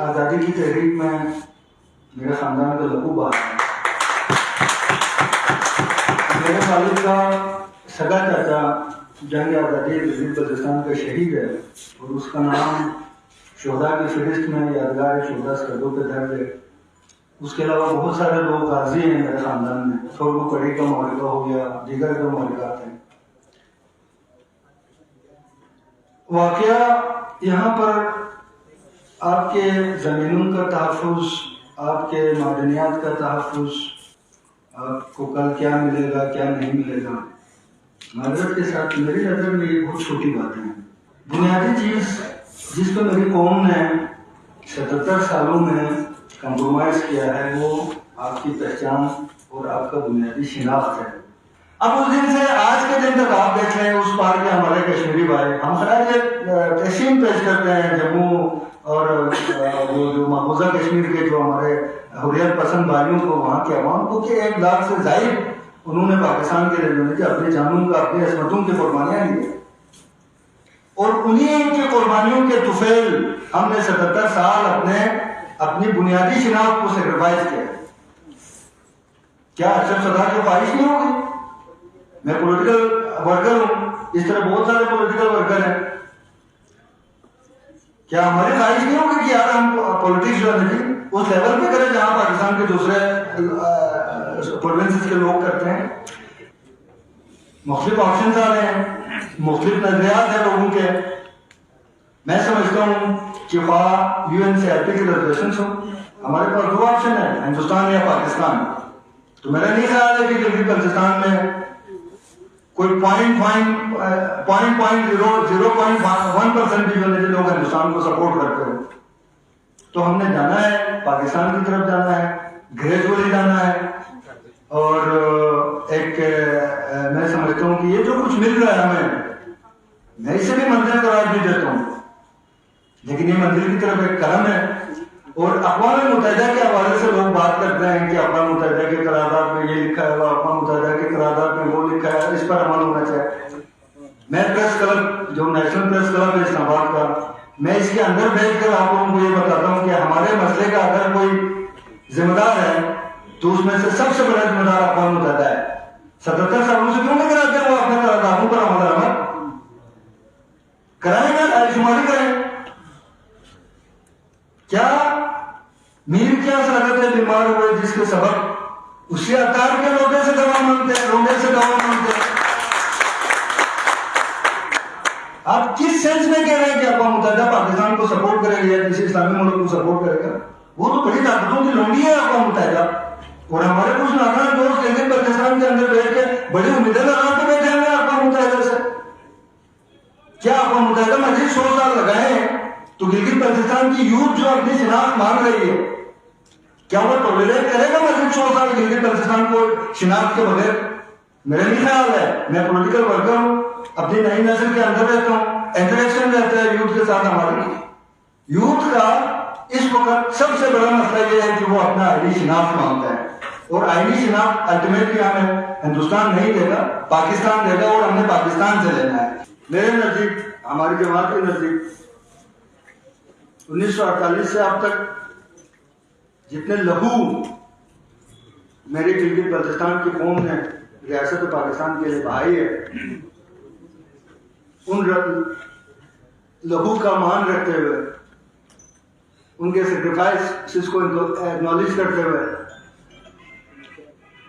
آزادی کی تحریک میں میرے خاندان کا لہو بہا ہے۔ میرے والد کا سگا چاچا جنگ آزادی جدید بلوچستان کا شہید ہے اور اس کا نام شہداء کی فہرست میں یادگار شہداء سرحدوں پہ درج ہے۔ اس کے علاوہ بہت سارے لوگ غازی ہیں میرے خاندان میں، سورگو کڑی کا معرکہ ہو گیا، دیگر جو معرکات ہیں۔ واقعہ یہاں پر آپ کے زمینوں کا تحفظ، آپ کے معدنیات کا تحفظ، آپ کو کل کیا ملے گا کیا نہیں ملے گا، معذرت کے ساتھ میری نظر میں یہ بہت چھوٹی بات ہے۔ بنیادی چیز جس پہ میری قوم نے 77 سالوں میں کمپرومائز کیا ہے وہ آپ کی پہچان اور آپ کا بنیادی شناخت ہے۔ اب اس دن سے آج کے دن تک آپ دیکھ لیں اس پار کے ہمارے کشمیری بھائی، ہم خیر یہ تحسین پیش کرتے ہیں جموں اور وہ جو محفوظہ کشمیر کے جو ہمارے حریت پسند بھائیوں کو، وہاں کے عوام کو، کہ 1 لاکھ سے زائد انہوں نے پاکستان کے لیے اپنی جانوں کا، اپنی عصمتوں کی قربانیاں دی ہیں، اور انہیں کی قربانیوں کے طفیل ہم نے 77 سال اپنی بنیادی شناخت کو سیکریفائز کیا۔ کیا ارشد صدر کی خواہش نہیں ہوگی؟ میں پولیٹیکل ورکر ہوں، اس طرح بہت سارے پولیٹیکل ورکر ہیں، کیا ہماری خواہش نہیں ہوگی کہ یار ہم پولیٹکس جو ہے اس لیول پہ کریں جہاں پاکستان کے دوسرے پروونسز کے لوگ کرتے ہیں؟ مختلف آپشنز آ رہے ہیں، مختلف نظریات ہیں لوگوں کے۔ میں سمجھتا ہوں کہ خواہ UNCRP کی ریزرویشنز ہوں، ہمارے پاس 2 آپشن ہیں، ہندوستان یا پاکستان۔ تو میرا نہیں خیال ہے کہ گلگت بلتستان میں کوئی 0.1% بھی جو لوگ ہندوستان کو سپورٹ کرتے ہو۔ تو ہم نے جانا ہے، پاکستان کی طرف جانا ہے، گریجولی جانا ہے، اور ایک میں سمجھتا ہوں کہ یہ جو کچھ مل رہا ہے ہمیں، میں اسے بھی منزل قرار بھی دیتا ہوں، لیکن یہ منزل کی طرف ایک قدم ہے۔ اور اقوام متحدہ کے حوالے سے لوگ بات کرتے ہیں کہ اقوام متحدہ کے قرارداد میں یہ لکھا ہے، اقوام متحدہ کے قرارداد میں وہ لکھا ہے، اس پر عمل ہونا چاہیے۔ میں پریس کلب جو نیشنل پریس کلب ہے اسلام آباد کا، میں اس کے اندر بیٹھ کر آپ لوگوں کو یہ بتاتا ہوں کہ ہمارے مسئلے کا اگر کوئی ذمہ دار ہے تو اس میں سے سب سے بڑا ذمہ دار اقوام متحدہ ہے۔ 77 سالوں سے کیوں نہیں کراتے وہ اپنے قراردادوں پر عمل کرائیں گے، رائے شماری کریں۔ کیا میر کیا سرحد بیمار ہوئے جس کے سبب اسی اطار کے لوگے سے دوا مانگتے ہیں؟ آپ کس سینس میں کہہ رہے ہیں کہ اقوام متحدہ پاکستان کو سپورٹ کرے گا یا کسی اسلامی ملک کو سپورٹ کرے گا؟ وہ تو بڑی طاقتوں کی لونڈی ہے اقوام متحدہ، اور ہمارے کچھ ناکام دوست گلگت بلتستان کے اندر بیٹھ کے بڑی امیدیں لگا کے بیٹھے ہیں اقوام متحدہ سے۔ کیا اقوام متحدہ مزید 100 سال لگائیں تو گلگت بلتستان کی یوتھ جو اپنی شناخت مانگ رہی ہے، کیا وہ ٹولریٹ کرے گا مزید 100 سال گلگت بلتستان کو شناخت کے بغیر؟ میرا نہیں خیال ہے۔ میں پولیٹیکل ورکر ہوں، اپنی نئی نسل کے اندر رہتا ہوں، انٹریکشن رہتا ہے یوتھ کے ساتھ ہماری۔ یوتھ کا اس وقت سب سے بڑا مسئلہ یہ ہے کہ وہ اپنا آئینی شناخت مانگتا ہے، اور آئینی شناخت الٹیمیٹلی ہمیں ہندوستان نہیں دے گا، پاکستان دے گا، اور ہم نے پاکستان سے لینا ہے۔ میرے نزدیک، ہماری جماعت کے نزدیک 1948 سے اب تک جتنے لہو میری گلگت بلتستان کی قوم نے ریاست پاکستان کے لیے بہائی ہے، ان لہو کا مان رکھتے ہوئے، ان کے سیکریفائس کو ایکنالج کرتے ہوئے،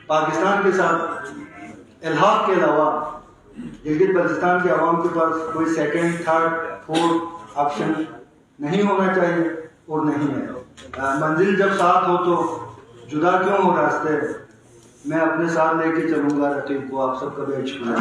پاکستان کے ساتھ الحاق کے علاوہ گلگت بلتستان کے عوام کے پاس کوئی 2nd، 3rd، 4th آپشن نہیں ہونا چاہیے، اور نہیں ہے۔ منزل جب ساتھ ہو تو جدا کیوں ہو راستے، میں اپنے ساتھ لے کے چلوں گا رقیب کو۔ آپ سب کا بہت شکریہ۔